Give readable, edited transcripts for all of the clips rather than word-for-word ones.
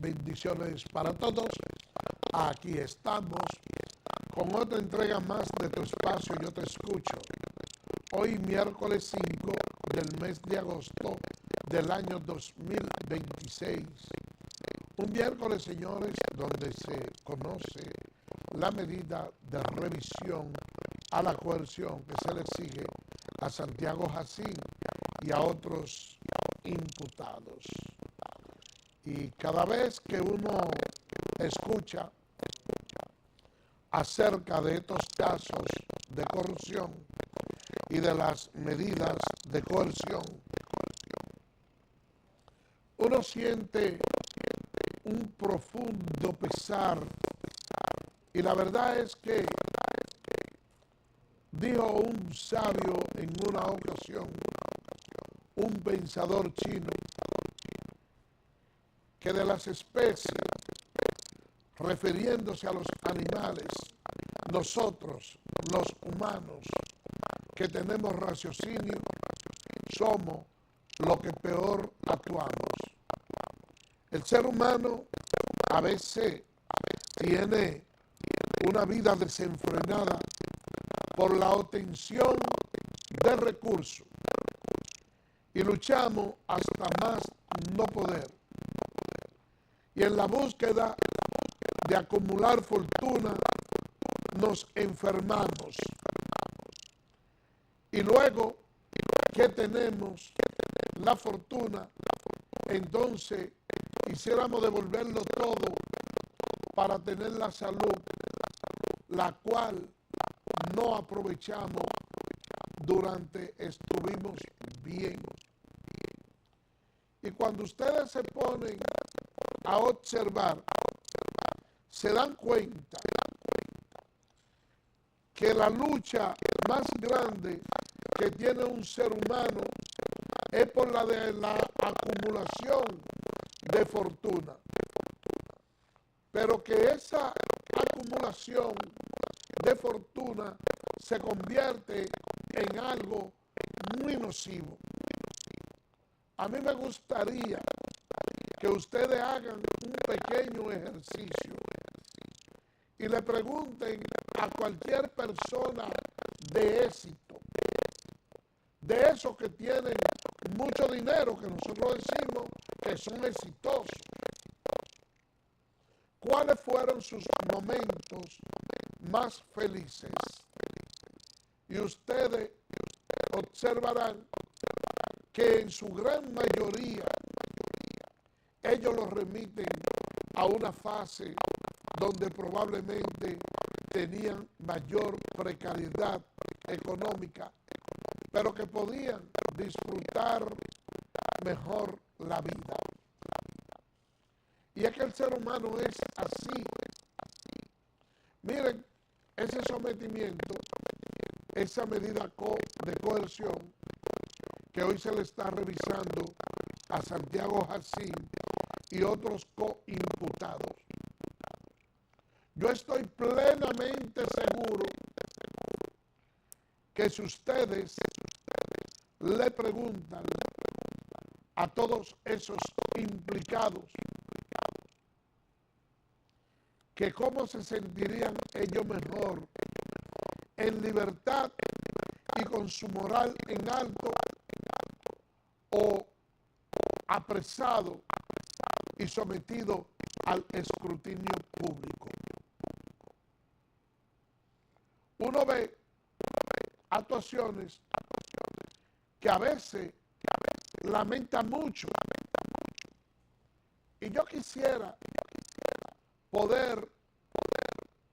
bendiciones para todos. Aquí estamos con otra entrega más de tu espacio Yo Te Escucho. Hoy miércoles 5 del mes de agosto del año 2026. Un miércoles, señores, donde se conoce la medida de revisión a la coerción que se le sigue a Santiago Jacín y a otros imputados. Y cada vez que uno escucha acerca de estos casos de corrupción y de las medidas de coerción, uno siente un profundo pesar. Y la verdad es que dijo un sabio en una ocasión, un pensador chino, que de las especies, refiriéndose a los animales, nosotros, los humanos, que tenemos raciocinio, somos los que peor actuamos. El ser humano a veces tiene una vida desenfrenada por la obtención de recursos y luchamos hasta más no poder. Y en la búsqueda de acumular fortuna nos enfermamos. Y luego que tenemos la fortuna, entonces quisiéramos devolverlo todo para tener la salud, la cual no aprovechamos durante estuvimos bien. Y cuando ustedes se ponen a observar, se dan cuenta que la lucha más grande que tiene un ser humano es por la de la acumulación de fortuna. Pero que esa acumulación de fortuna se convierte en algo muy nocivo. A mí me gustaría que ustedes hagan un pequeño ejercicio y le pregunten a cualquier persona de éxito, de esos que tienen mucho dinero, que nosotros decimos que son exitosos, ¿cuáles fueron sus momentos más felices? Y ustedes observarán que en su gran mayoría ellos lo remiten a una fase donde probablemente tenían mayor precariedad económica, pero que podían disfrutar mejor la vida. Y es que el ser humano es así. Miren, ese sometimiento, esa medida de coerción que hoy se le está revisando a Santiago Jacín y otros coimputados. Yo estoy plenamente seguro que si ustedes le preguntan a todos esos implicados que cómo se sentirían ellos mejor, en libertad y con su moral en alto, o apresado y sometido al escrutinio público. Uno ve actuaciones que a veces lamenta mucho. Y yo quisiera poder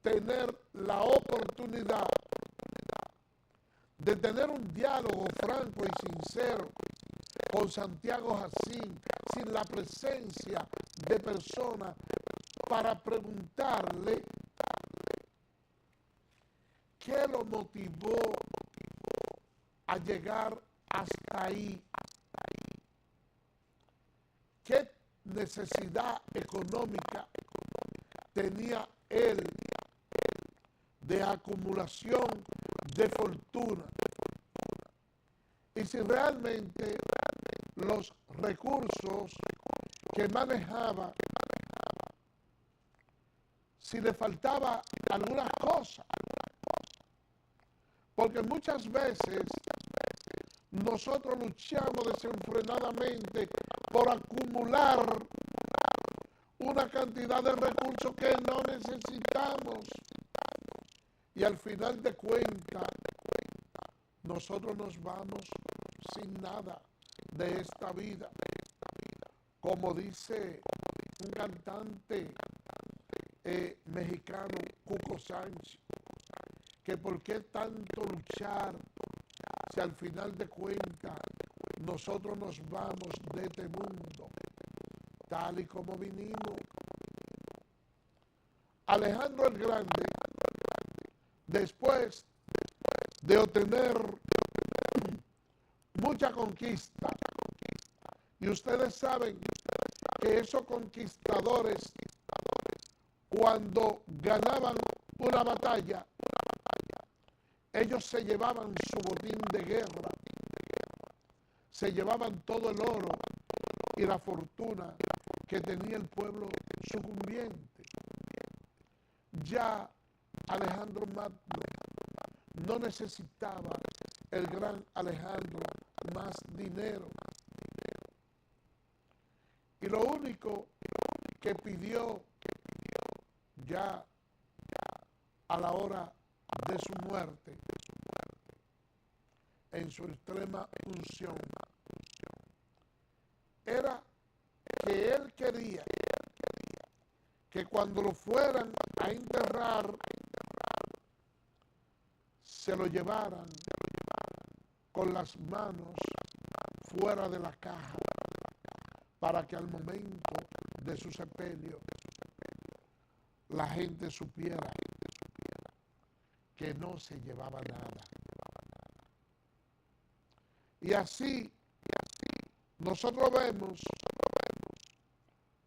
tener la oportunidad de tener un diálogo franco y sincero con Santiago Jacín, sin la presencia de personas, para preguntarle qué lo motivó a llegar hasta ahí, qué necesidad económica tenía él de acumulación de fortuna, y si realmente los recursos que manejaba si le faltaba alguna cosa. Porque muchas veces nosotros luchamos desenfrenadamente por acumular una cantidad de recursos que no necesitamos. Y al final de cuentas, nosotros nos vamos sin nada de esta vida. Como dice un cantante mexicano, Cuco Sánchez, que por qué tanto luchar si al final de cuentas nosotros nos vamos de este mundo tal y como vinimos. Alejandro el Grande, después de obtener mucha conquista, y ustedes saben que esos conquistadores, cuando ganaban una batalla, ellos se llevaban su botín de guerra, se llevaban todo el oro y la fortuna que tenía el pueblo sucumbiente. Ya Alejandro Magno no necesitaba el gran Alejandro más dinero. Y lo único que pidió ya a la hora de su muerte, en su extrema unción, era que él quería que cuando lo fueran a enterrar, se lo llevaran con las manos fuera de la caja, para que al momento de su sepelio la gente supiera que no se llevaba nada. Y así nosotros vemos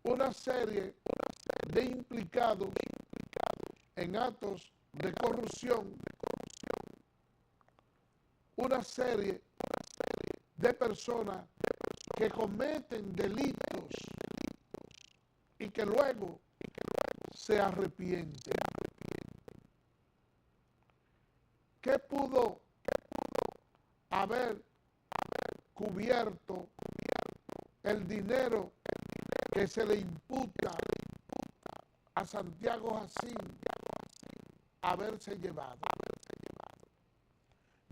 una serie de implicados en actos de corrupción, una serie de personas que cometen delitos y que luego se arrepienten. ¿Qué pudo haber cubierto el dinero que se le imputa a Santiago Jacín haberse llevado?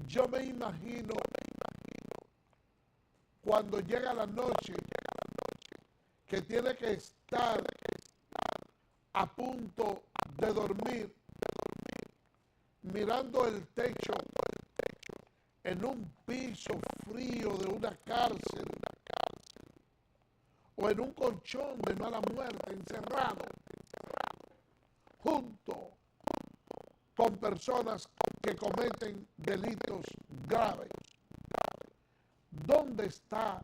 Yo me imagino cuando llega la noche que tiene que estar a punto de dormir, mirando el techo en un piso frío de una cárcel o en un colchón de mala muerte, encerrado, junto con personas que cometen delitos graves. ¿Dónde está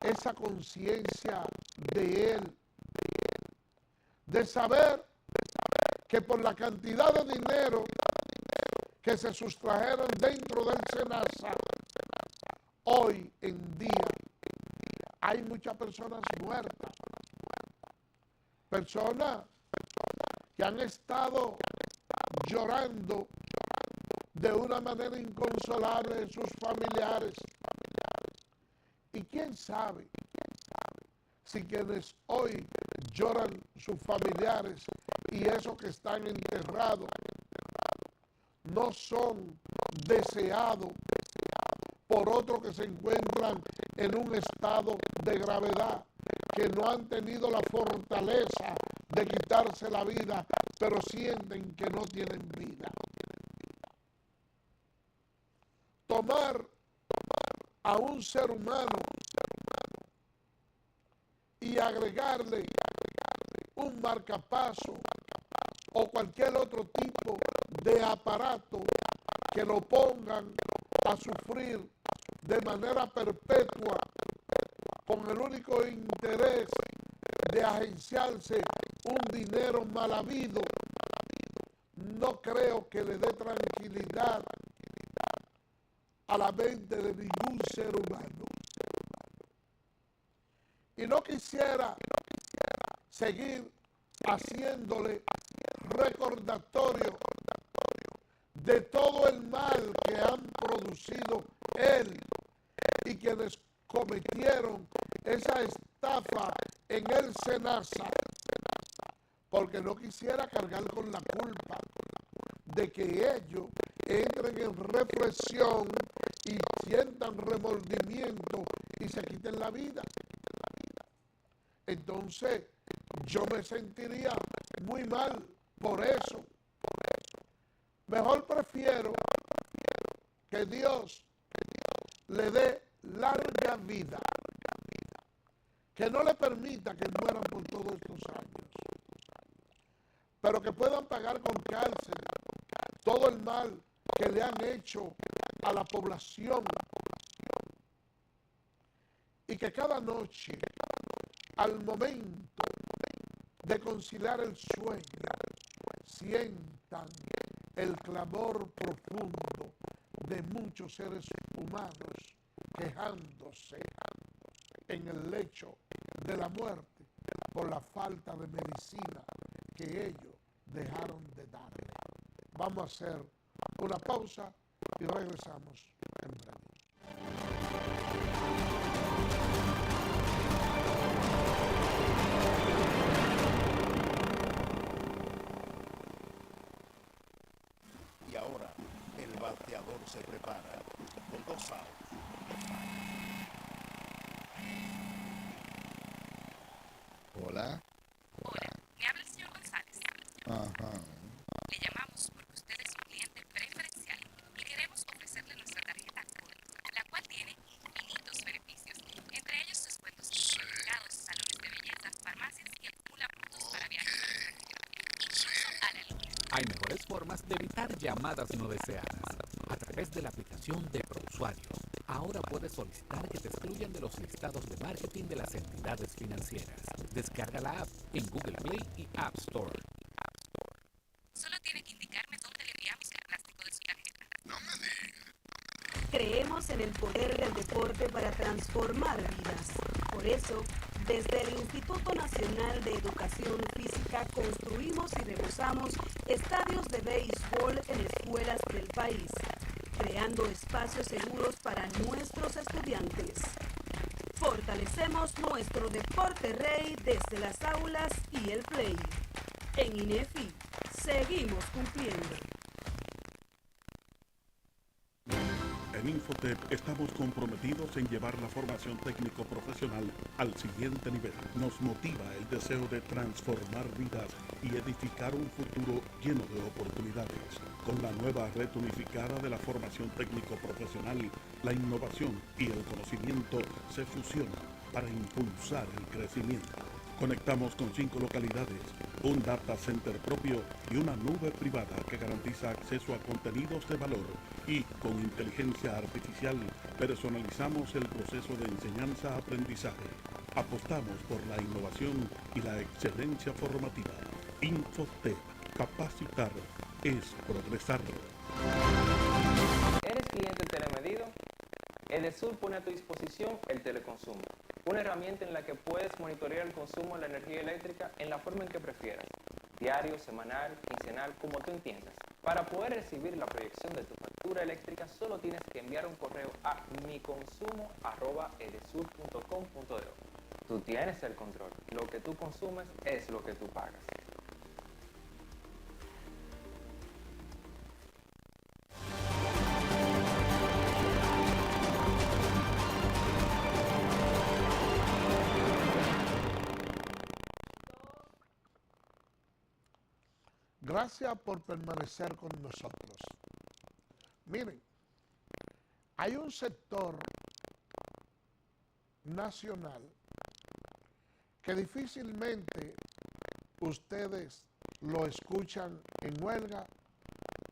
esa conciencia de él? De saber que por la cantidad de dinero que se sustrajeron dentro del SENASA, hoy en día hay muchas personas muertas, personas que han estado llorando de una manera inconsolable de sus familiares. Y quién sabe si quienes hoy lloran sus familiares y esos que están enterrados no son deseados por otros que se encuentran en un estado de gravedad, que no han tenido la fortaleza de quitarse la vida, pero sienten que no tienen vida. Tomar a un ser humano y agregarle un marcapaso o cualquier otro tipo de aparato que lo pongan a sufrir de manera perpetua con el único interés de agenciarse un dinero mal habido, no creo que le dé tranquilidad a la mente de ningún ser humano. Y no quisiera seguir haciéndole recordatorio de todo el mal que han producido él y quienes cometieron esa estafa en el SENASA, porque no quisiera cargar con la culpa de que ellos entren en reflexión y sientan remordimiento y se quiten la vida. Entonces, yo me sentiría muy mal por eso. Mejor prefiero que Dios le dé larga vida, que no le permita que mueran por todos estos años, pero que puedan pagar con cárcel todo el mal que le han hecho a la población y que cada noche, al momento de conciliar el sueño, sientan el clamor profundo de muchos seres humanos quejándose en el lecho de la muerte por la falta de medicina que ellos dejaron de darle. Vamos a hacer una pausa y regresamos en breve. Y ahora el bateador se prepara con 2 outs. Hola. Hola, me habla el señor González. Ajá. Le llamamos porque usted es un cliente preferencial y queremos ofrecerle nuestra tarjeta Gold, la cual tiene infinitos beneficios, entre ellos descuentos en supermercados, salones de belleza, farmacias y acumula puntos para viajes al extranjero, incluso a la luna. Hay mejores formas de evitar llamadas no deseadas. A través de la aplicación de ProUsuarios, ahora puedes solicitar que te excluyan de los listados de marketing de las entidades financieras. Descarga la app en Google Play y App Store. Solo tiene que indicarme dónde le enviamos el plástico de su tarjeta. Creemos en el poder del deporte para transformar vidas. Por eso, desde el Instituto Nacional de Educación Física construimos y remozamos estadios de béisbol en escuelas del país, creando espacios seguros para nuestros estudiantes. Fortalecemos nuestro deporte rey desde las aulas y el play. En INEFI, seguimos cumpliendo. En Infotep estamos comprometidos en llevar la formación técnico-profesional al siguiente nivel. Nos motiva el deseo de transformar vidas y edificar un futuro lleno de oportunidades. Con la nueva red unificada de la formación técnico-profesional, la innovación y el conocimiento se fusionan para impulsar el crecimiento. Conectamos con 5 localidades, un data center propio y una nube privada que garantiza acceso a contenidos de valor, y con inteligencia artificial personalizamos el proceso de enseñanza-aprendizaje. Apostamos por la innovación y la excelencia formativa. Infotep, capacitar es progresar. ¿Eres cliente telemedido? Edesur pone a tu disposición el teleconsumo, una herramienta en la que puedes monitorear el consumo de la energía eléctrica en la forma en que prefieras, diario, semanal, quincenal, como tú entiendas. Para poder recibir la proyección de tu factura eléctrica, solo tienes que enviar un correo a miconsumo@edesur.com.do. Tú tienes el control, lo que tú consumes es lo que tú pagas. Gracias por permanecer con nosotros. Miren, hay un sector nacional que difícilmente ustedes lo escuchan en huelga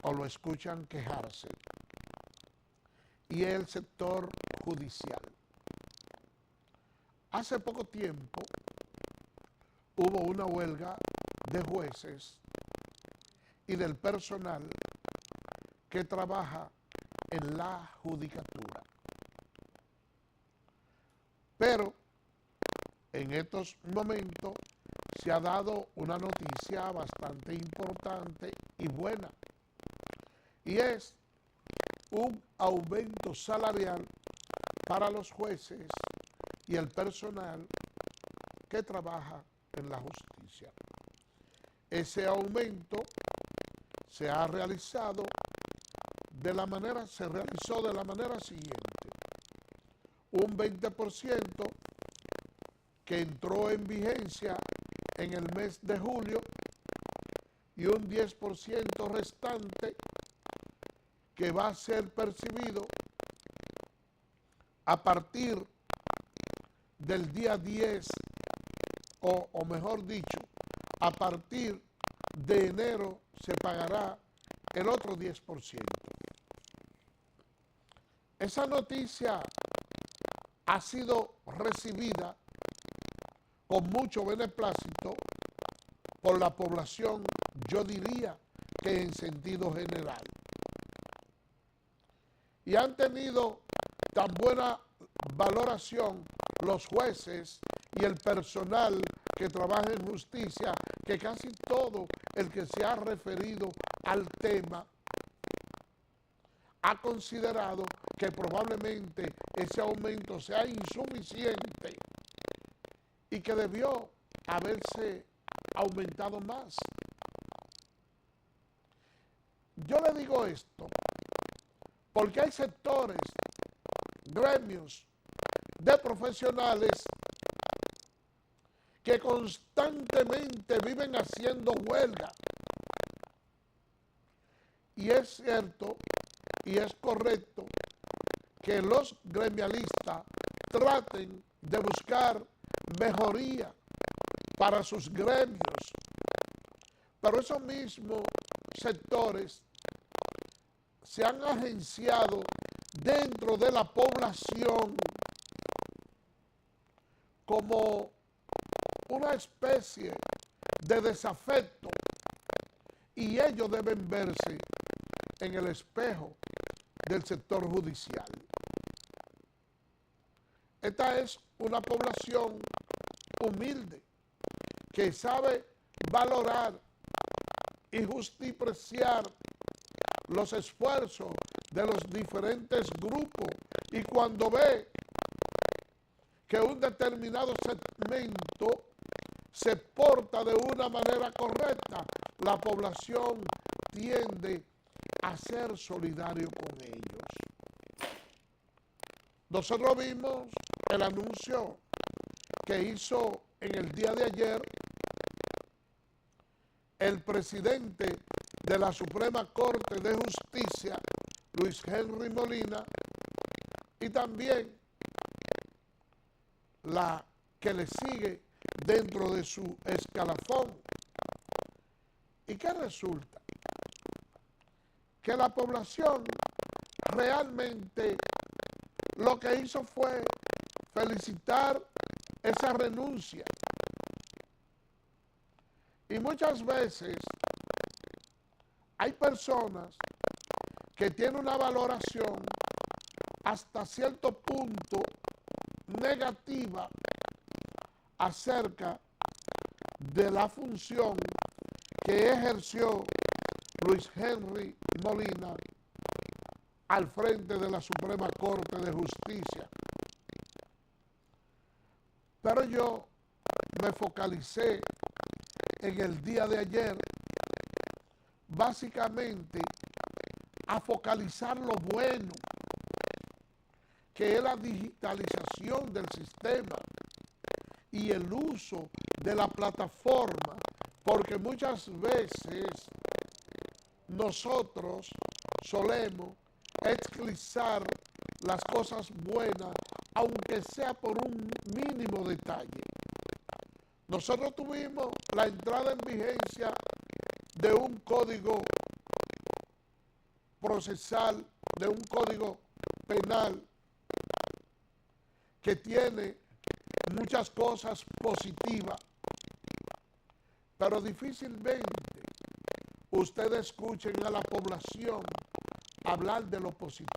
o lo escuchan quejarse, y es el sector judicial. Hace poco tiempo hubo una huelga de jueces y del personal que trabaja en la judicatura. Pero en estos momentos se ha dado una noticia bastante importante y buena, y es un aumento salarial para los jueces y el personal que trabaja en la justicia. Ese aumento se realizó de la manera siguiente: un 20% que entró en vigencia en el mes de julio y un 10% restante que va a ser percibido a partir del día 10, o mejor dicho, a partir de enero se pagará el otro 10%. Esa noticia ha sido recibida con mucho beneplácito por la población, yo diría que en sentido general. Y han tenido tan buena valoración los jueces y el personal que trabaja en justicia, que casi todo el que se ha referido al tema ha considerado que probablemente ese aumento sea insuficiente y que debió haberse aumentado más. Yo le digo esto porque hay sectores, gremios de profesionales que constantemente viven haciendo huelga. Y es cierto y es correcto que los gremialistas traten de buscar mejoría para sus gremios, pero esos mismos sectores se han agenciado dentro de la población como una especie de desafecto, y ellos deben verse en el espejo del sector judicial. Esta es una población humilde que sabe valorar y justipreciar los esfuerzos de los diferentes grupos, y cuando ve que un determinado segmento se porta de una manera correcta, la población tiende a ser solidario con ellos. Nosotros vimos el anuncio que hizo en el día de ayer el presidente de la Suprema Corte de Justicia, Luis Henry Molina, y también la que le sigue dentro de su escalafón. ¿Y qué resulta? Que la población realmente lo que hizo fue felicitar esa renuncia. Y muchas veces hay personas que tienen una valoración hasta cierto punto negativa acerca de la función que ejerció Luis Henry Molina al frente de la Suprema Corte de Justicia. Pero yo me focalicé en el día de ayer básicamente a focalizar lo bueno, que es la digitalización del sistema y el uso de la plataforma, porque muchas veces nosotros solemos expresar las cosas buenas, aunque sea por un mínimo detalle. Nosotros tuvimos la entrada en vigencia de un código procesal, de un código penal que tiene muchas cosas positivas, pero difícilmente ustedes escuchen a la población hablar de lo positivo.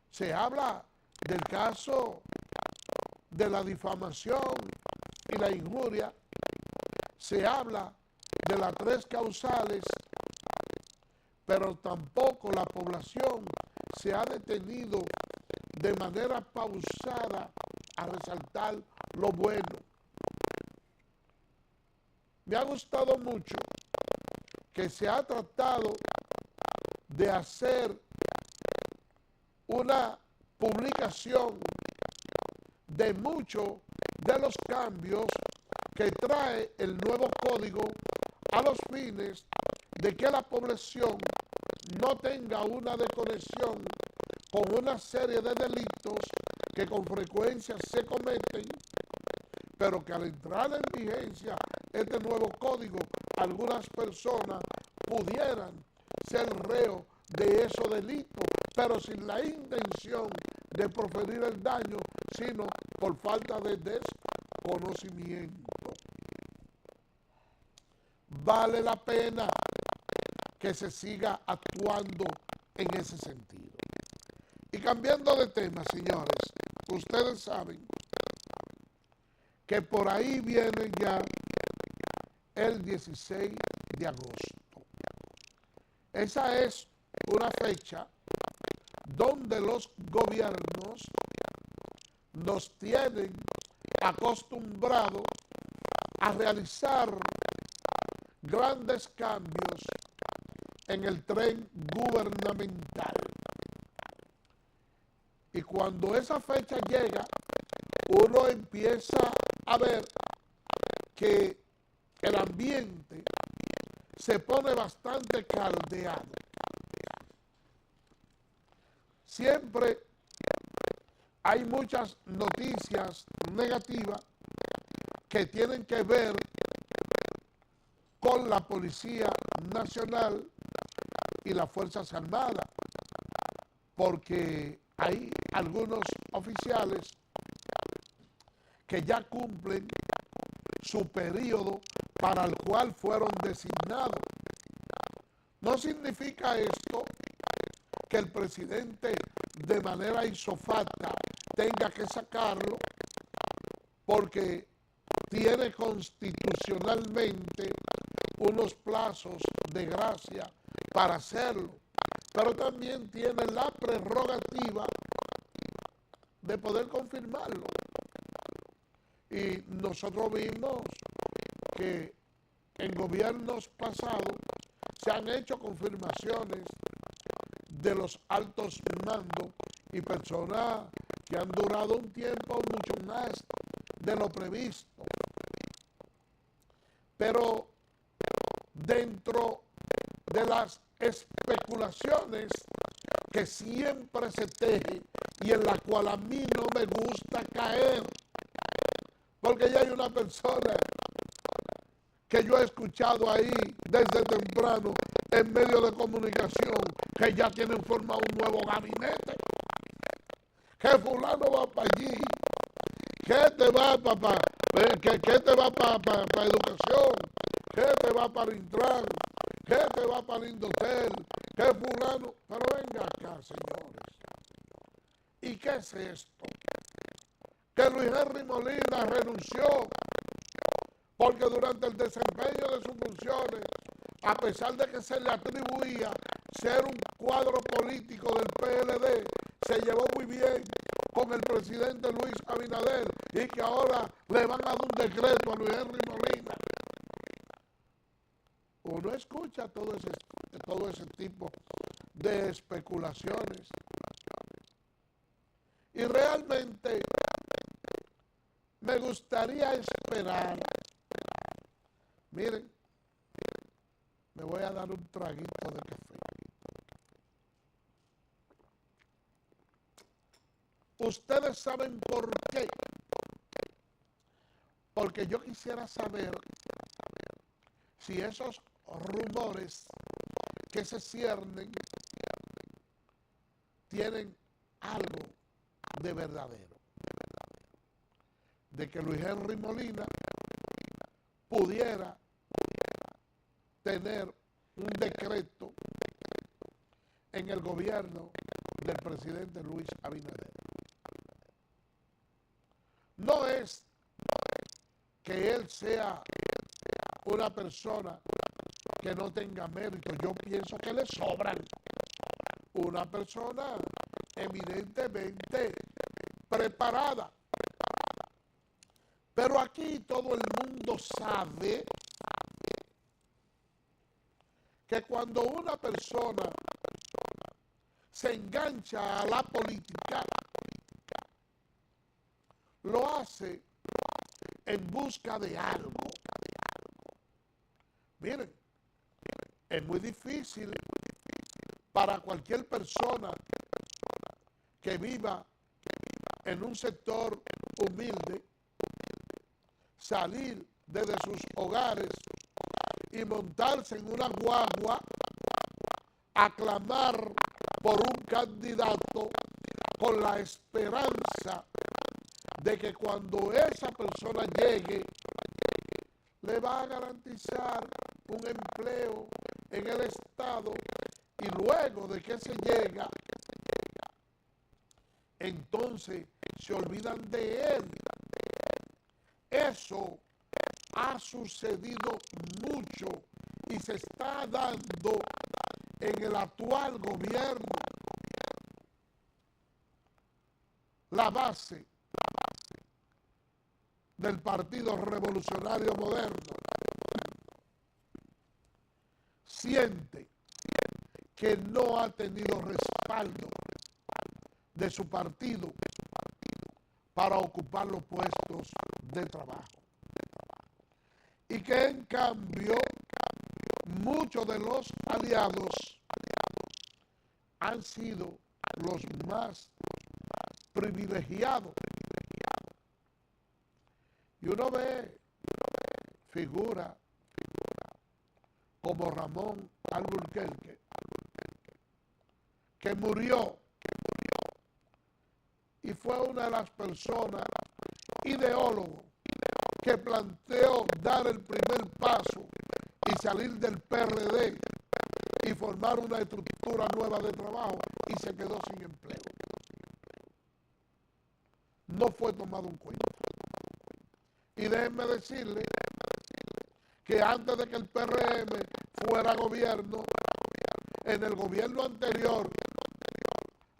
Se habla del caso de la difamación y la injuria, se habla de las 3 causales, pero tampoco la población se ha detenido de manera pausada a resaltar lo bueno. Me ha gustado mucho que se ha tratado de hacer una publicación de muchos de los cambios que trae el nuevo código a los fines de que la población no tenga una desconexión con una serie de delitos que con frecuencia se cometen, pero que al entrar en vigencia este nuevo código, algunas personas pudieran ser reos de esos delitos, pero sin la intención de proferir el daño, sino por falta de desconocimiento. Vale la pena que se siga actuando en ese sentido. Y cambiando de tema, señores, ustedes saben que por ahí viene ya el 16 de agosto. Esa es una fecha donde los gobiernos nos tienen acostumbrados a realizar grandes cambios en el tren gubernamental. Y cuando esa fecha llega, uno empieza a ver que el ambiente se pone bastante caldeado. Siempre hay muchas noticias negativas que tienen que ver con la Policía Nacional y las Fuerzas Armadas, porque hay algunos oficiales que ya cumplen su periodo para el cual fueron designados. No significa esto que el presidente de manera isofacta tenga que sacarlo, porque tiene constitucionalmente unos plazos de gracia para hacerlo, pero también tiene la prerrogativa de poder confirmarlo. Y nosotros vimos que en gobiernos pasados se han hecho confirmaciones de los altos mandos y personas que han durado un tiempo mucho más de lo previsto. Pero dentro de las especulaciones que siempre se tejen y en la cual a mí no me gusta caer, porque ya hay una persona que yo he escuchado ahí desde temprano en medios de comunicación que ya tienen formado un nuevo gabinete, que fulano va para allí, que te va para educación, que te va para Intran, que te va para Indotel, que fulano. Pero venga acá, señores, ¿y qué es esto? Que Luis Henry Molina renunció porque durante el desempeño de sus funciones, a pesar de que se le atribuía ser un cuadro político del PLD, se llevó muy bien con el presidente Luis Abinader y que ahora le van a dar un decreto a Luis Henry Molina. Uno escucha todo ese tipo de especulaciones y realmente me gustaría esperar. Miren, me voy a dar un traguito de café. Ustedes saben por qué. Porque yo quisiera saber si esos rumores que se ciernen tienen algo de verdadero. De que Luis Henry Molina pudiera tener un decreto en el gobierno del presidente Luis Abinader. No es que él sea una persona que no tenga mérito. Yo pienso que le sobran. Una persona evidentemente preparada. Pero aquí todo el mundo sabe que cuando una persona se engancha a la política, lo hace en busca de algo. Miren, es muy difícil para cualquier persona que viva en un sector humilde salir desde sus hogares y montarse en una guagua a clamar por un candidato con la esperanza de que cuando esa persona llegue le va a garantizar un empleo en el Estado, y luego de que se llega, entonces se olvidan de él. Eso ha sucedido mucho y se está dando en el actual gobierno. La base del Partido Revolucionario Moderno siente que no ha tenido respaldo de su partido para ocupar los puestos de trabajo. Y que en cambio muchos de los aliados han sido los más privilegiados. Y uno ve figuras como Ramón Alburquerque, que murió y fue una de las personas ideólogos que planteó dar el primer paso y salir del PRD y formar una estructura nueva de trabajo, y se quedó sin empleo. No fue tomado en cuenta. Y déjenme decirle que antes de que el PRM fuera gobierno, en el gobierno anterior,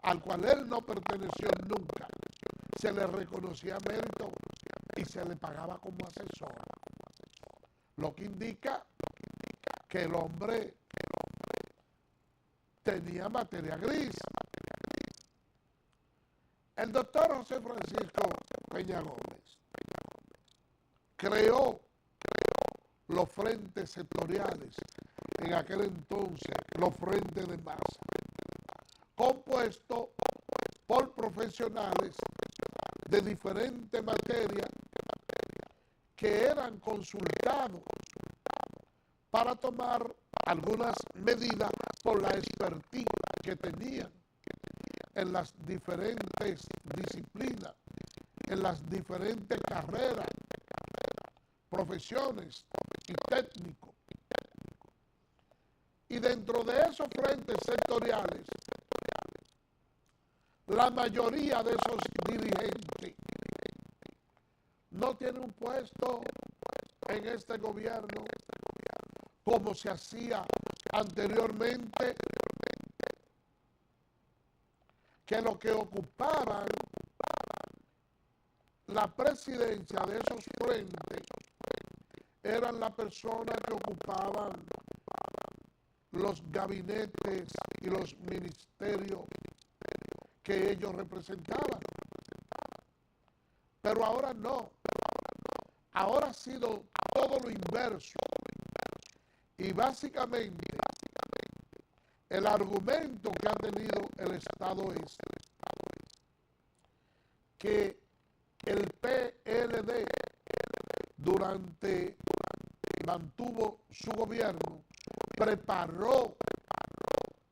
al cual él no perteneció nunca, se le reconocía mérito y se le pagaba como asesor. Lo que indica que el hombre tenía materia gris. El doctor José Francisco Peña Gómez creó los frentes sectoriales, en aquel entonces los frentes de masa, compuestos por profesionales de diferentes materias que eran consultados para tomar algunas medidas por la expertise que tenían en las diferentes disciplinas, en las diferentes carreras, profesiones y técnicos. Y dentro de esos frentes sectoriales, la mayoría de esos dirigentes no tienen un puesto en este gobierno como se hacía anteriormente, que lo que ocupaban la presidencia de esos frentes eran las personas que ocupaban los gabinetes y los ministerios que ellos representaban. Pero ahora no. Ahora ha sido todo lo inverso. Y básicamente el argumento que ha tenido el Estado es que el PLD durante mantuvo su gobierno, preparó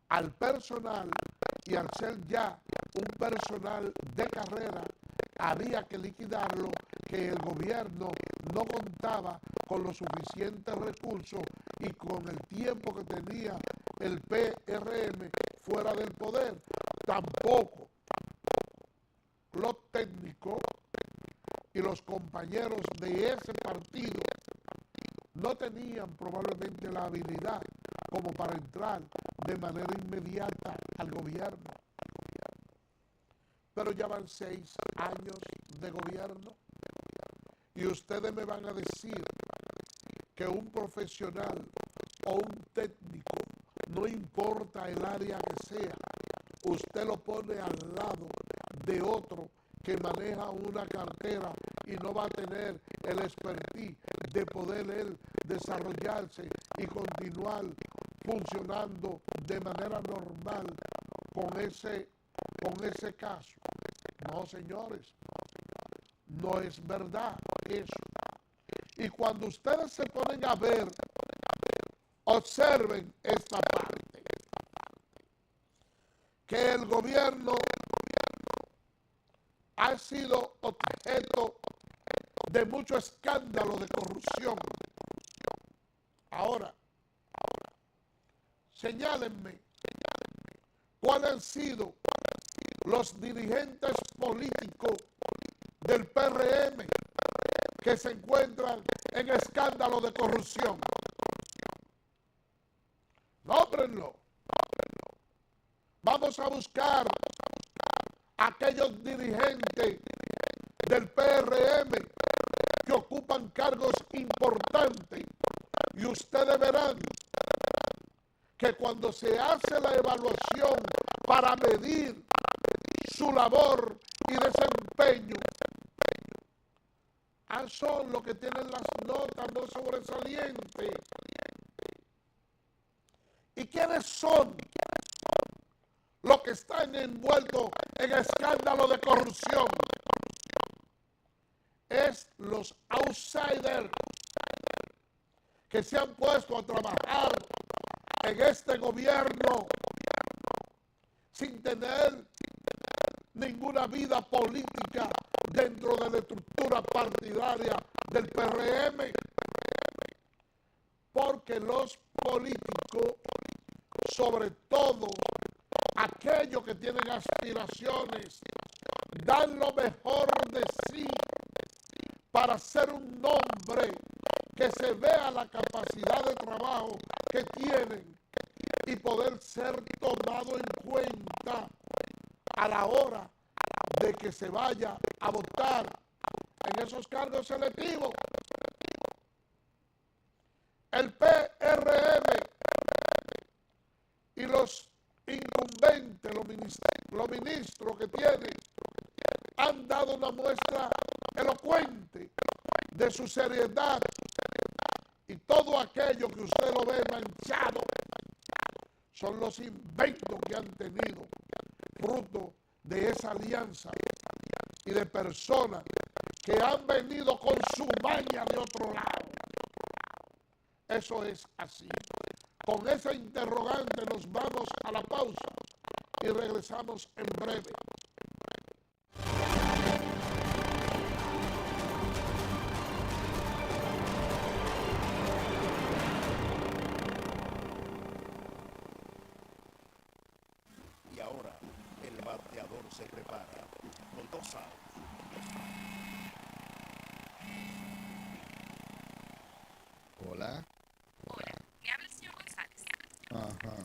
al personal, y al ser ya un personal de carrera, había que liquidarlo, que el gobierno no contaba con los suficientes recursos y con el tiempo que tenía el PRM fuera del poder, tampoco los técnicos y los compañeros de ese partido no tenían probablemente la habilidad como para entrar de manera inmediata al gobierno. Pero ya van 6 años de gobierno y ustedes me van a decir que un profesional o un técnico, no importa el área que sea, usted lo pone al lado de otro que maneja una cartera y no va a tener el expertise de poder él desarrollarse y continuar funcionando de manera normal con ese caso. No, señores, no es verdad eso. Y cuando ustedes se ponen a ver, observen esta parte, que el gobierno ha sido objeto de mucho escándalo de corrupción. Ahora, señálenme cuáles han sido los dirigentes políticos del PRM que se encuentran en escándalo de corrupción. Nómbrenlo. Vamos a buscar aquellos dirigentes del PRM que ocupan cargos importantes y ustedes verán que cuando se hace la evaluación para medir su labor y desempeño, son los que tienen las notas más sobresalientes. ¿Y quiénes son los que están envueltos en escándalo de corrupción? Es los outsiders que se han puesto a trabajar en este gobierno sin tener ninguna vida política dentro de la estructura partidaria del PRM, porque los políticos, sobre todo aquellos que tienen aspiraciones, dan lo mejor de sí para ser un nombre que se vea la capacidad de trabajo que tienen y poder ser tomado en cuenta a la hora de que se vaya a votar en esos cargos selectivos. El PRM y los incumbentes, los ministros que tienen, han dado una muestra elocuente de su seriedad, y todo aquello que usted lo ve manchado son los inventos que han tenido fruto de esa alianza y de personas que han venido con su maña de otro lado. Eso es así. Con ese interrogante nos vamos a la pausa y regresamos en breve. Y ahora el bateador se prepara con 2 outs. Hola. Hola, me habla el señor González. Ajá.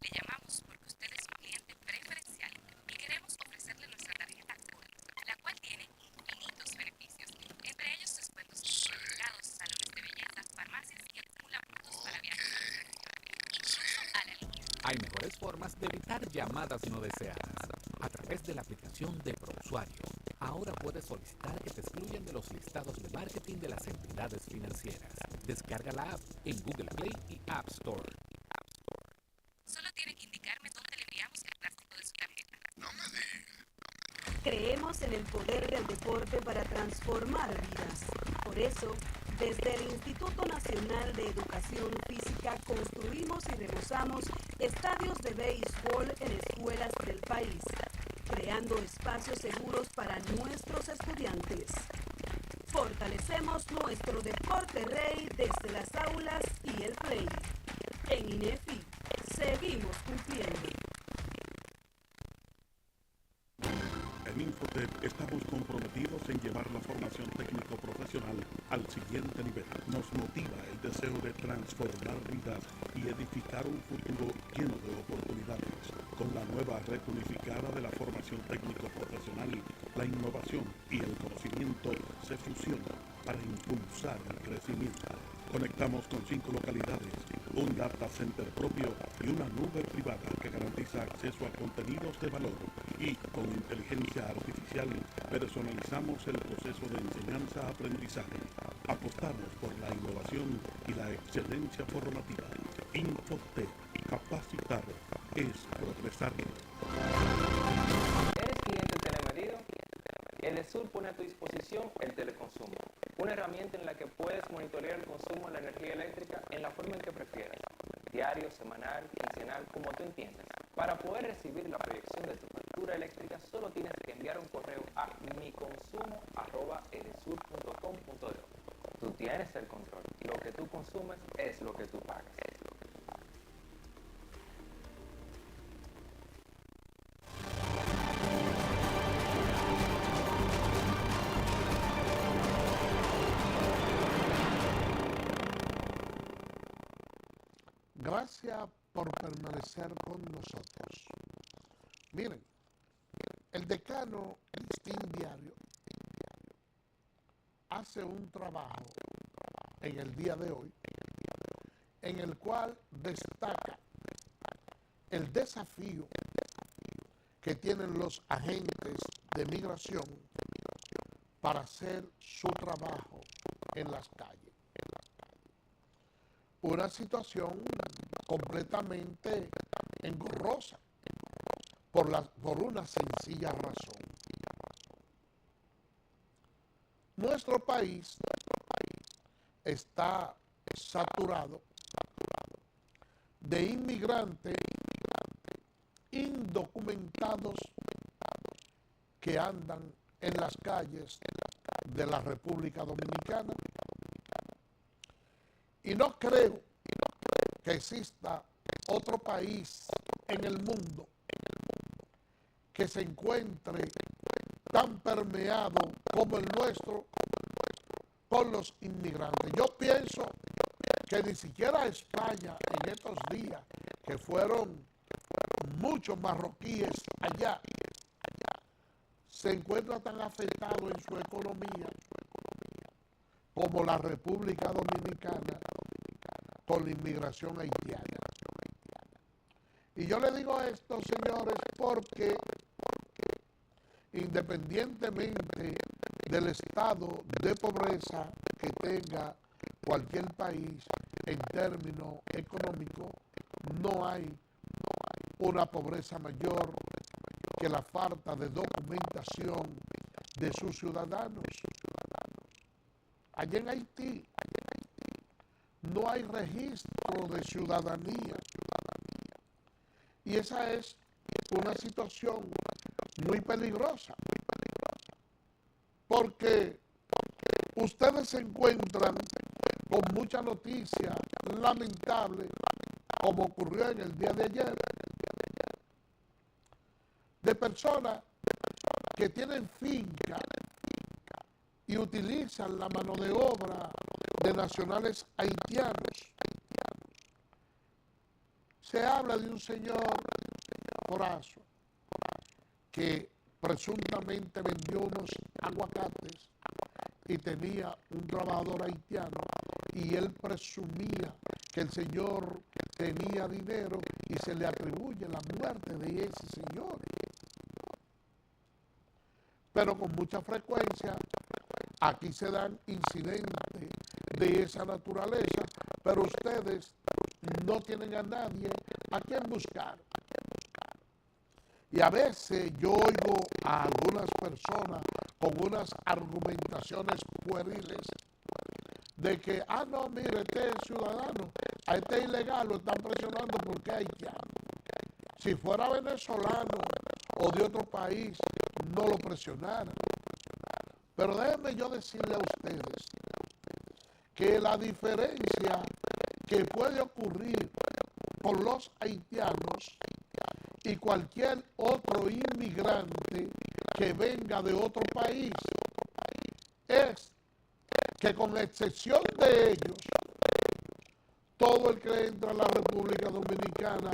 Le llamamos porque usted es un cliente preferencial y queremos ofrecerle nuestra tarjeta Gold, la cual tiene infinitos beneficios, entre ellos descuentos en supermercados, salones de belleza, farmacias y acumula puntos para viajes a nuestra región, incluso a la luna. Hay mejores formas de evitar llamadas no deseadas. A través de la aplicación de ProUsuario, ahora puedes solicitar que te excluyan de los listados de marketing de las entidades financieras. Descarga la app en Google Play y App Store. Solo tiene que indicarme dónde le enviamos el plástico de su tarjeta. Creemos en el poder del deporte para transformar vidas. Por eso, desde el Instituto Nacional de Educación Física construimos y remozamos estadios de béisbol en escuelas del país, creando espacios seguros para nuestros estudiantes. Fortalecemos nuestro deporte rey desde las aulas y el play. En INEFI, seguimos cumpliendo. En Infotep estamos comprometidos en llevar la formación técnico-profesional al siguiente nivel. Nos motiva el deseo de transformar vidas y edificar un futuro lleno de oportunidades. Con la nueva red unificada de la formación técnico-profesional, la innovación y el conocimiento se fusionan para impulsar el crecimiento. Conectamos con 5 localidades, un data center propio y una nube privada que garantiza acceso a contenidos de valor. Y con inteligencia artificial personalizamos el proceso de enseñanza-aprendizaje. Apostamos por la innovación y la excelencia formativa. Infotep, capacitar es progresar. ¿Eres cliente Telemedido? Edesur pone a tu disposición el teleconsumo, una herramienta en la que puedes monitorear el consumo de la energía eléctrica en la forma en que prefieras, diario, semanal, quincenal, como tú entiendas. Para poder recibir la proyección de tu factura eléctrica, solo tienes que enviar un correo a miconsumo@edesur.com.do. Tú tienes el control. Lo que tú consumes es lo que tú pagas. Gracias por permanecer con nosotros. Miren, el decano Listín Diario hace un trabajo en el día de hoy en el cual destaca el desafío que tienen los agentes de migración para hacer su trabajo en las calles. Una situación completamente engorrosa por una sencilla razón. Nuestro país está saturado de inmigrantes indocumentados que andan en las calles de la República Dominicana. Y no creo que exista otro país en el mundo que se encuentre tan permeado como el nuestro con los inmigrantes. Yo pienso que ni siquiera España en estos días, que fueron muchos marroquíes allá, se encuentra tan afectado en su economía como la República Dominicana con la inmigración haitiana. Y yo le digo esto, señores, porque independientemente del estado de pobreza que tenga cualquier país en términos económicos, no hay una pobreza mayor que la falta de documentación de sus ciudadanos. Allá en Haití no hay registro de ciudadanía. Y esa es una situación muy peligrosa. Porque ustedes se encuentran con mucha noticia lamentable, como ocurrió en el día de ayer, de personas que tienen finca y utilizan la mano de obra de nacionales haitianos. Se habla de un señor Horacio que presuntamente vendió unos aguacates y tenía un trabajador haitiano y él presumía que el señor tenía dinero y se le atribuye la muerte de ese señor. Pero con mucha frecuencia aquí se dan incidentes de esa naturaleza, pero ustedes no tienen a nadie a quien buscar. Y a veces yo oigo a algunas personas con unas argumentaciones pueriles de que, no, mire, este es ciudadano, a este ilegal lo están presionando porque es haitiano. Si fuera venezolano o de otro país, no lo presionaran. Pero déjenme yo decirle a ustedes que la diferencia que puede ocurrir con los haitianos y cualquier otro inmigrante que venga de otro país es que, con excepción de ellos, todo el que entra a la República Dominicana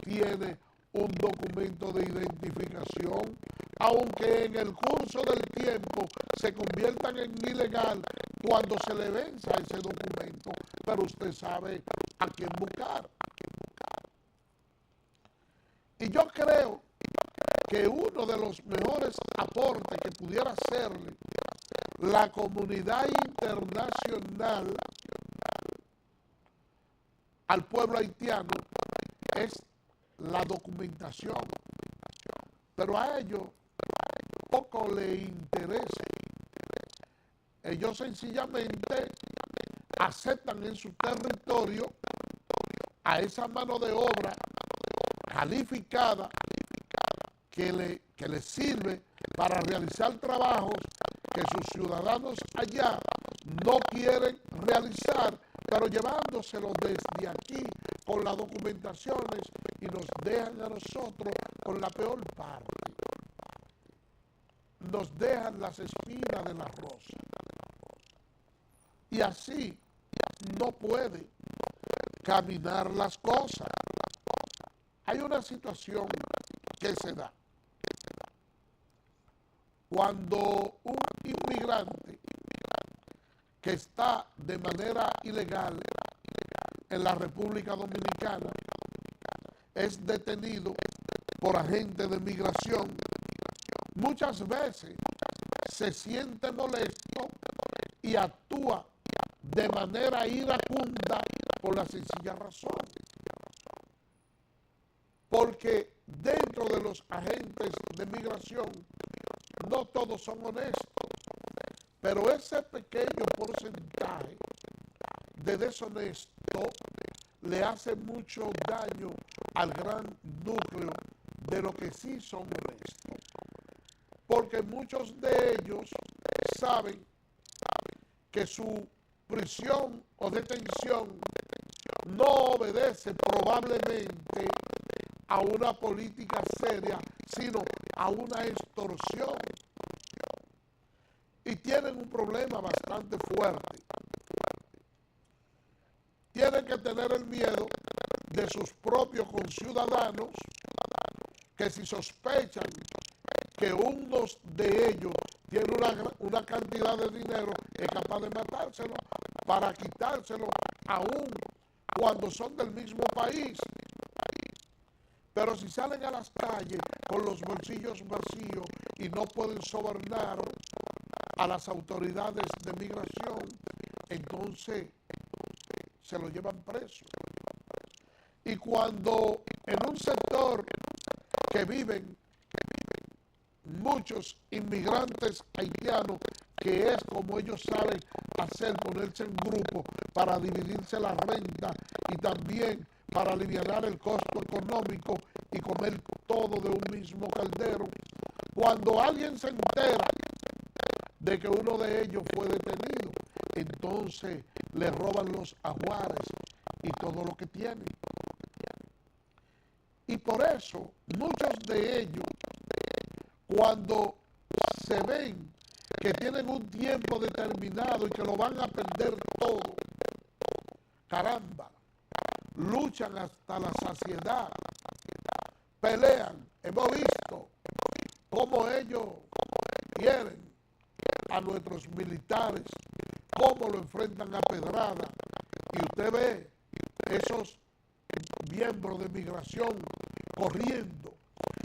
tiene un documento de identificación, aunque en el curso del tiempo se conviertan en ilegal cuando se le venza ese documento, pero usted sabe a quién buscar. Y yo creo que uno de los mejores aportes que pudiera hacerle la comunidad internacional al pueblo haitiano es la documentación, pero a ellos poco le interesa. Ellos sencillamente aceptan en su territorio a esa mano de obra calificada que le sirve para realizar trabajos que sus ciudadanos allá no quieren realizar, pero llevándoselos desde aquí con las documentaciones, y nos dejan a nosotros con la peor parte. Nos dejan las espinas de la rosa. Y así no puede caminar las cosas. Hay una situación que se da cuando un inmigrante que está de manera ilegal en la República Dominicana es detenido por agentes de migración. Muchas veces se siente molesto y actúa de manera iracunda por la sencilla razón, porque dentro de los agentes de migración no todos son honestos, pero ese pequeño porcentaje de deshonesto le hace mucho daño al gran núcleo de lo que sí son honestos, porque muchos de ellos saben que su prisión o detención no obedece probablemente a una política seria, sino a una extorsión. Y tienen un problema bastante fuerte. Tienen que tener el miedo de sus propios conciudadanos, que si sospechan que uno de ellos tiene una cantidad de dinero, es capaz de matárselo para quitárselo, aún cuando son del mismo país. Pero si salen a las calles con los bolsillos vacíos y no pueden sobornar a las autoridades de migración, entonces se lo llevan preso. Y cuando en un sector que viven muchos inmigrantes haitianos, que es como ellos saben hacer, ponerse en grupo para dividirse la renta y también para aliviar el costo económico y comer todo de un mismo caldero, cuando alguien se entera de que uno de ellos fue detenido, entonces le roban los ajuares y todo lo que tienen. Y por eso muchos de ellos, cuando se ven que tienen un tiempo determinado y que lo van a perder todo, caramba, luchan hasta la saciedad, pelean. Hemos visto cómo ellos quieren a nuestros militares, cómo lo enfrentan a pedrada, y usted ve esos miembros de migración corriendo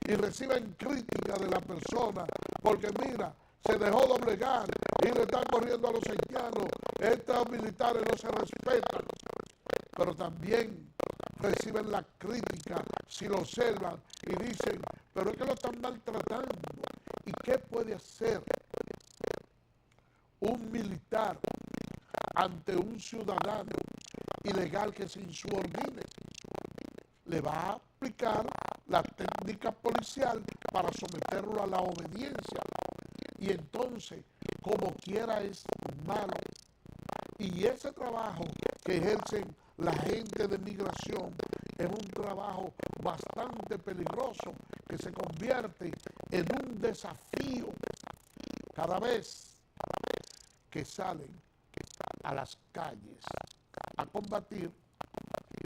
y reciben crítica de la persona, porque mira, se dejó doblegar y le están corriendo a los haitianos, estos militares no se respetan, pero también reciben la crítica si lo observan y dicen, pero es que lo están maltratando. ¿Y qué puede hacer un militar ante un ciudadano ilegal que se insubordine? Le va a aplicar la técnica policial para someterlo a la obediencia. Y entonces, como quiera, es malo. Y ese trabajo que ejercen la gente de migración es un trabajo bastante peligroso que se convierte en un desafío cada vez que salen a las calles a combatir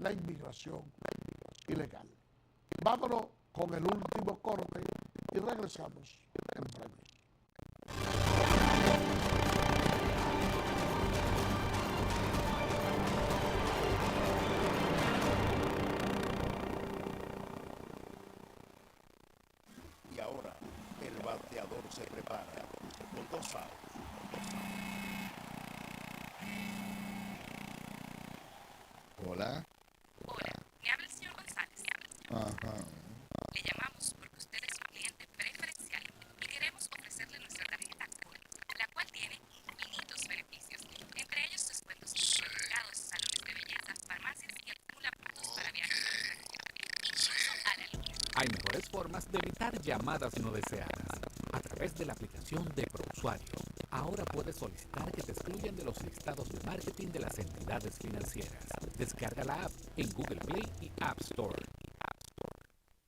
la inmigración ilegal. Vámonos con el último corte y regresamos en breve. Y ahora el bateador se prepara con 2 outs. Hola. Hola, me habla el señor González. Ajá. Le llamamos porque usted es un cliente preferencial y queremos ofrecerle nuestra tarjeta Gold, la cual tiene infinitos beneficios, entre ellos descuentos en supermercados, salones de belleza, farmacias y acumula puntos para viajes al extranjero, incluso a la luna. Hay mejores formas de evitar llamadas no deseadas. A través de la aplicación de ProUsuario, ahora puedes solicitar que te excluyan de los listados de marketing de las entidades financieras. Descarga la app en Google Play y App Store.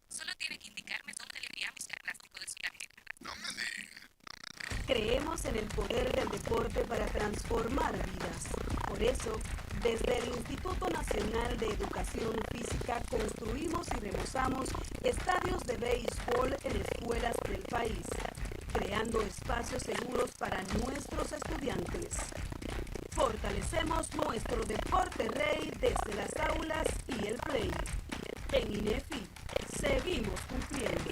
Solo tiene que indicarme dónde le enviamos el plástico de su tarjeta. Creemos en el poder del deporte para transformar vidas. Por eso, desde el Instituto Nacional de Educación Física construimos y remozamos estadios de béisbol en escuelas del país, creando espacios seguros para nuestros estudiantes. Fortalecemos nuestro deporte rey desde las aulas y el play. En INEFI, seguimos cumpliendo.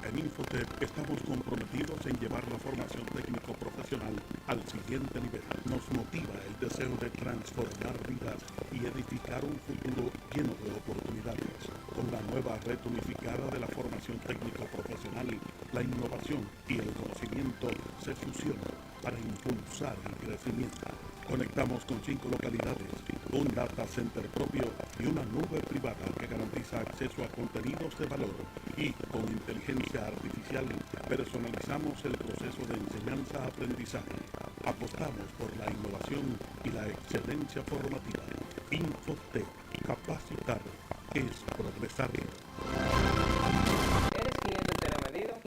En Infotep estamos comprometidos en llevar la formación técnico-profesional al siguiente nivel. Nos motiva el deseo de transformar vidas y edificar un futuro lleno de oportunidades. Con la nueva red unificada de la formación técnico-profesional, la innovación y el conocimiento se fusionan para impulsar el crecimiento. Conectamos con 5 localidades, un data center propio y una nube privada que garantiza acceso a contenidos de valor, y con inteligencia artificial personalizamos el proceso de enseñanza-aprendizaje. Apostamos por la innovación y la excelencia formativa. Infotec, capacitar es progresar. ¿Eres cliente telemedido?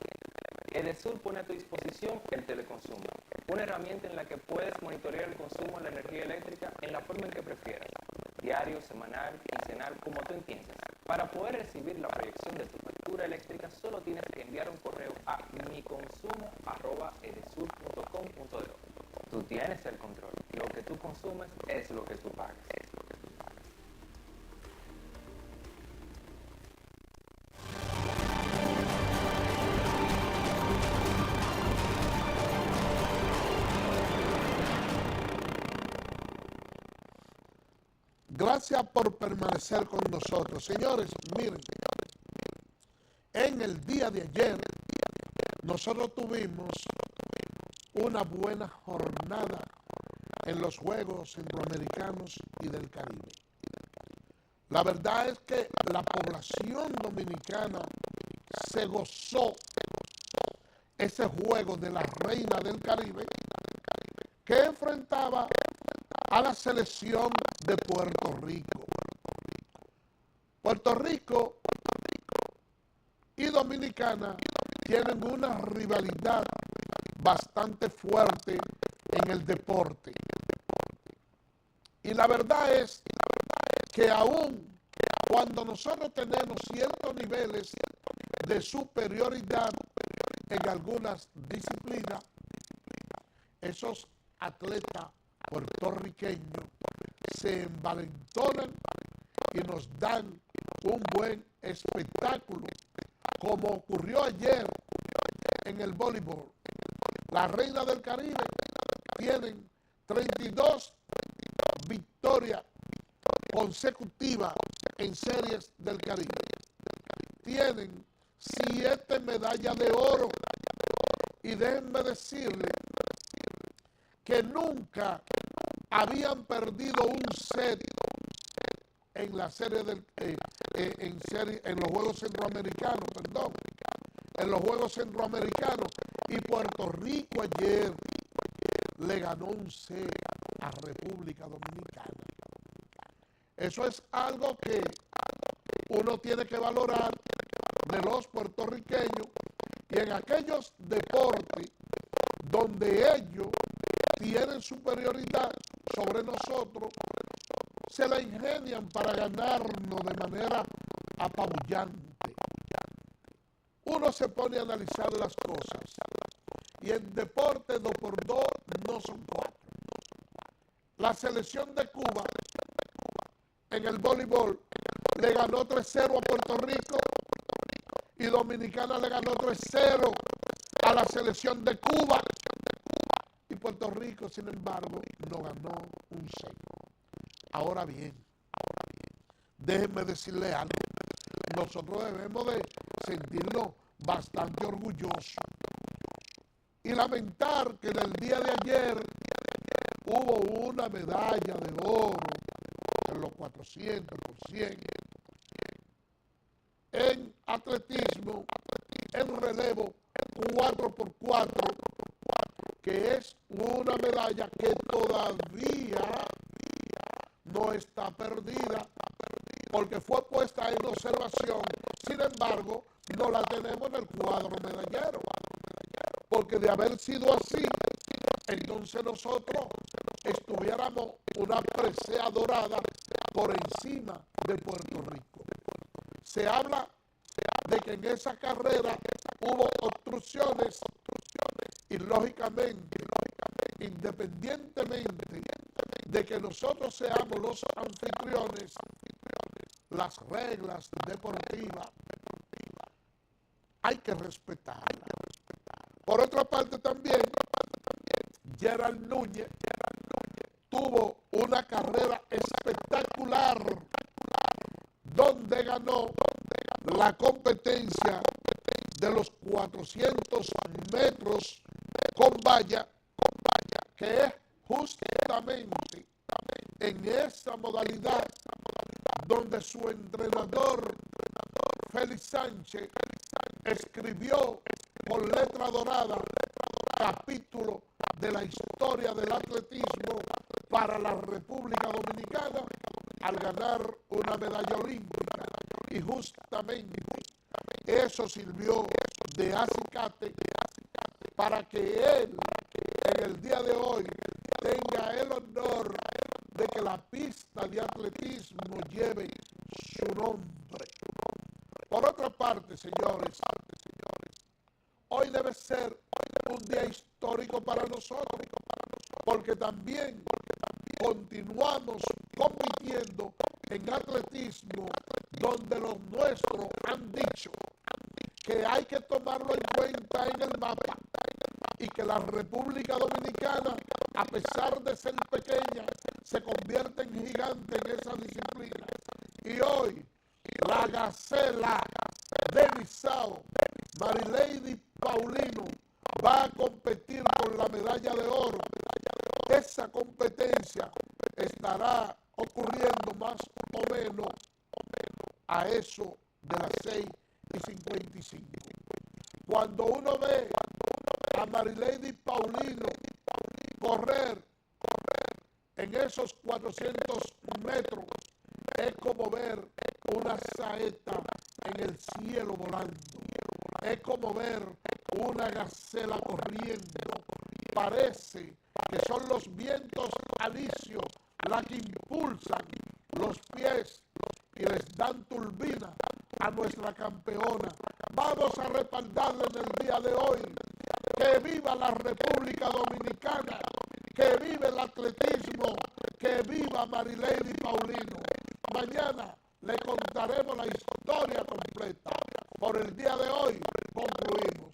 Edesur pone a tu disposición el teleconsumo, una herramienta en la que puedes monitorear el consumo de la energía eléctrica en la forma en que prefieras, diario, semanal, quincenal, como tú entiendas. Para poder recibir la proyección de tu factura eléctrica, solo tienes que enviar un correo a miconsumo@edesur.com.do. Tú tienes el control. Lo que tú consumes es lo que tú pagas. Gracias por permanecer con nosotros. Señores, miren, en el día de ayer nosotros tuvimos una buena jornada en los Juegos Centroamericanos y del Caribe. La verdad es que la población dominicana se gozó ese juego de la Reina del Caribe que enfrentaba a la selección de Puerto Rico. Puerto Rico y Dominicana tienen una rivalidad bastante fuerte en el deporte. Y la verdad es que aún cuando nosotros tenemos ciertos niveles de superioridad en algunas disciplinas, esos atletas puertorriqueños se envalentonan y nos dan un buen espectáculo, como ocurrió ayer en el voleibol. La Reina del Caribe tienen 32 victorias consecutivas en series del Caribe. Tienen 7 medallas de oro. Y déjenme decirles que nunca habían perdido un set en la serie del en los Juegos Centroamericanos, en los Juegos Centroamericanos, y Puerto Rico ayer le ganó un set a República Dominicana. Eso es algo que uno tiene que valorar de los puertorriqueños, y en aquellos deportes donde ellos tienen superioridad sobre nosotros, se la ingenian para ganarnos de manera apabullante. Uno se pone a analizar las cosas, y en deporte 2x2 no son 4. La selección de Cuba en el voleibol le ganó 3-0 a Puerto Rico, y Dominicana le ganó 3-0 a la selección de Cuba, y Puerto Rico, sin embargo, no ganó un 6. Ahora bien, déjenme decirle algo. Nosotros debemos de sentirnos bastante orgullosos y lamentar que en el día de ayer hubo una medalla de oro en los 400 por 100 en atletismo, en relevo 4x4, que es una medalla que todavía no está perdida, porque fue puesta en observación. Sin embargo, no la tenemos en el cuadro medallero, porque de haber sido así, entonces nosotros estuviéramos una presea dorada por encima de Puerto Rico. Se habla de que en esa carrera hubo obstrucciones, y lógicamente, independientemente de que nosotros seamos los anfitriones, las reglas deportivas hay que respetarlas. Por otra parte también, Gerald Núñez tuvo una carrera espectacular donde ganó la competencia de los 400 metros con valla, que es justamente en esa modalidad donde su entrenador Félix Sánchez escribió con letra dorada capítulo de la historia del atletismo para la República Dominicana al ganar una medalla olímpica, y justamente eso sirvió de acicate para que él en el día de hoy tenga el honor de que la pista de atletismo lleve su nombre. Por otra parte, señores, hoy debe ser un día histórico para nosotros, porque también continuamos compitiendo en atletismo, donde los nuestros han dicho que hay que tomarlo en cuenta en el mapa, y que la República Dominicana, a pesar de ser pequeña, se convierte en gigante en esa disciplina. Y hoy, la Gacela de Bissau, Marilady Paulino, va a competir por la medalla de oro. Esa competencia estará ocurriendo más o menos a eso de las 6:55. Cuando uno ve a Marilady Paulino correr en esos 400 metros, es como ver una saeta en el cielo volando. Es como ver una gacela corriendo. Parece que son los vientos alisios las que impulsan los pies y les dan turbina a nuestra campeona. Vamos a respaldarle en el día de hoy. ¡Que viva la República Dominicana! ¡Que viva el atletismo! ¡Que viva Marilady Paulino! Mañana le contaremos la historia completa. Por el día de hoy concluimos.